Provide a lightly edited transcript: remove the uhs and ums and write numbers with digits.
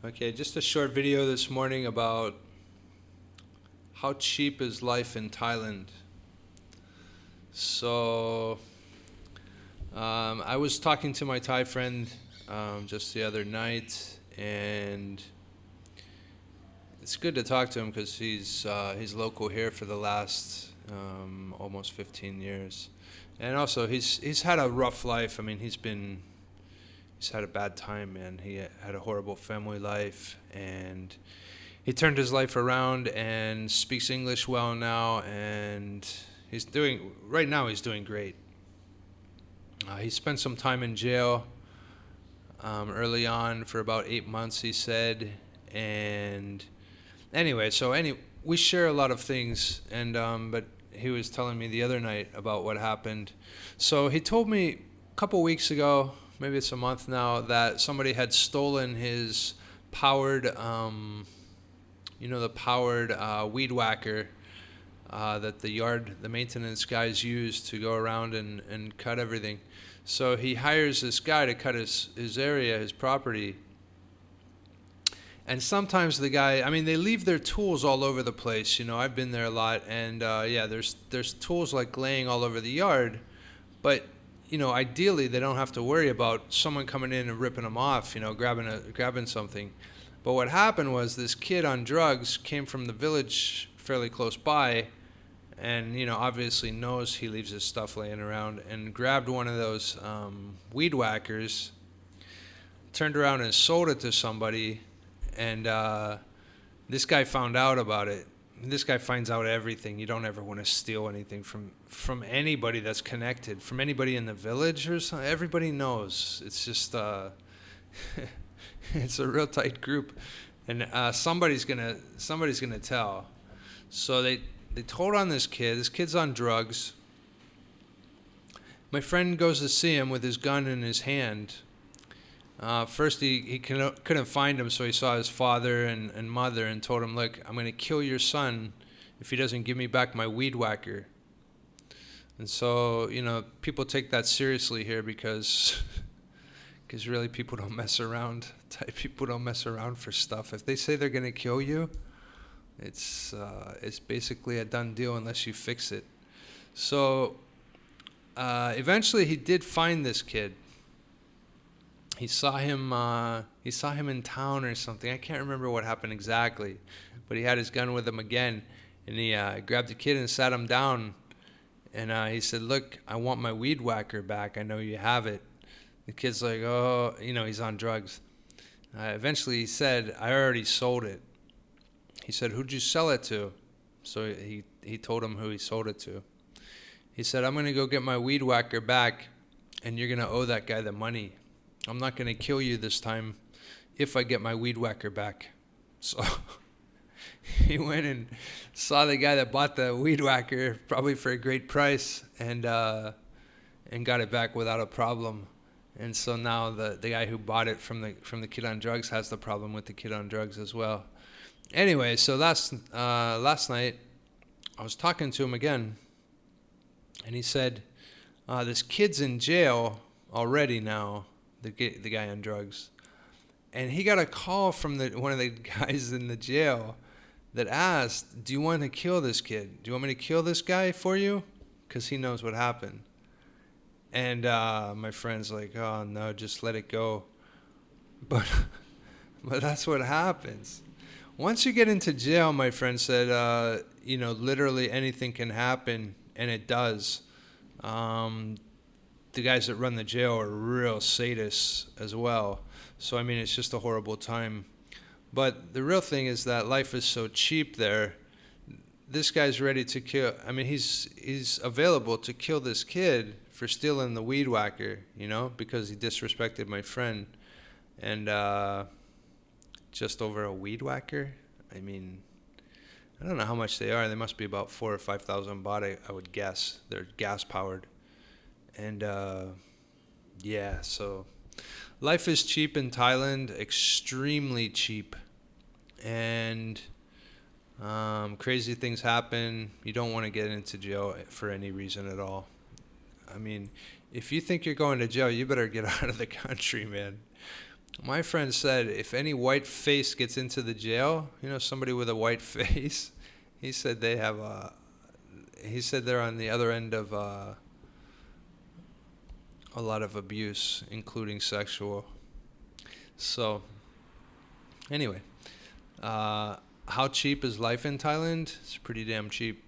Okay, just a short video this morning about how cheap is life in Thailand. So, I was talking to my Thai friend just the other night, and it's good to talk to him because he's local here for the last almost 15 years, and also he's had a rough life. I mean, he's had a bad time, man. He had a horrible family life, and he turned his life around and speaks English well now, and he's doing great. He spent some time in jail early on for about 8 months, he said, and we share a lot of things, and but he was telling me the other night about what happened. So he told me a couple weeks ago, maybe it's a month now, that somebody had stolen his powered, the powered weed whacker that the maintenance guys use to go around and cut everything. So he hires this guy to cut his area, his property. And sometimes the guy, I mean, they leave their tools all over the place. I've been there a lot, and there's tools like laying all over the yard, but ideally they don't have to worry about someone coming in and ripping them off, grabbing something. But what happened was this kid on drugs came from the village fairly close by, and obviously knows he leaves his stuff laying around, and grabbed one of those weed whackers, turned around and sold it to somebody, and this guy found out about it. This guy finds out everything. You don't ever want to steal anything from anybody that's connected, from anybody in the village or something. Everybody knows. It's just it's a real tight group, and somebody's gonna tell. So they told on this kid. This kid's on drugs. My friend goes to see him with his gun in his hand. First, he couldn't find him, so he saw his father and mother and told him, "Look, I'm going to kill your son if he doesn't give me back my weed whacker." And so, people take that seriously here because really people don't mess around. Thai people don't mess around for stuff. If they say they're going to kill you, it's basically a done deal unless you fix it. So eventually he did find this kid. He saw him in town or something. I can't remember what happened exactly, but he had his gun with him again, and he grabbed the kid and sat him down, and he said, "Look, I want my weed whacker back. I know you have it." The kid's like, "Oh, he's on drugs." Eventually he said, "I already sold it." He said, "Who'd you sell it to?" So he told him who he sold it to. He said, "I'm going to go get my weed whacker back, and you're going to owe that guy the money. I'm not going to kill you this time if I get my weed whacker back." So he went and saw the guy that bought the weed whacker, probably for a great price, and got it back without a problem. And so now the guy who bought it from the kid on drugs has the problem with the kid on drugs as well. Anyway, so last night I was talking to him again, and he said, "This kid's in jail already now." The guy on drugs, and he got a call from one of the guys in the jail that asked, "Do you want to kill this kid? Do you want me to kill this guy for you? Because he knows what happened." And my friend's like, "Oh no, just let it go." But but that's what happens. Once you get into jail, my friend said, literally anything can happen, and it does. The guys that run the jail are real sadists as well. So, I mean, it's just a horrible time. But the real thing is that life is so cheap there. This guy's ready to kill. I mean, he's available to kill this kid for stealing the weed whacker, because he disrespected my friend. And just over a weed whacker? I mean, I don't know how much they are. They must be about 4,000 or 5,000 baht, I would guess. They're gas powered. And so life is cheap in Thailand, extremely cheap. And crazy things happen. You don't want to get into jail for any reason at all. I mean, if you think you're going to jail, you better get out of the country, man. My friend said if any white face gets into the jail, somebody with a white face, he said they have he said they're on the other end of a lot of abuse, including sexual. So, anyway, how cheap is life in Thailand? It's pretty damn cheap.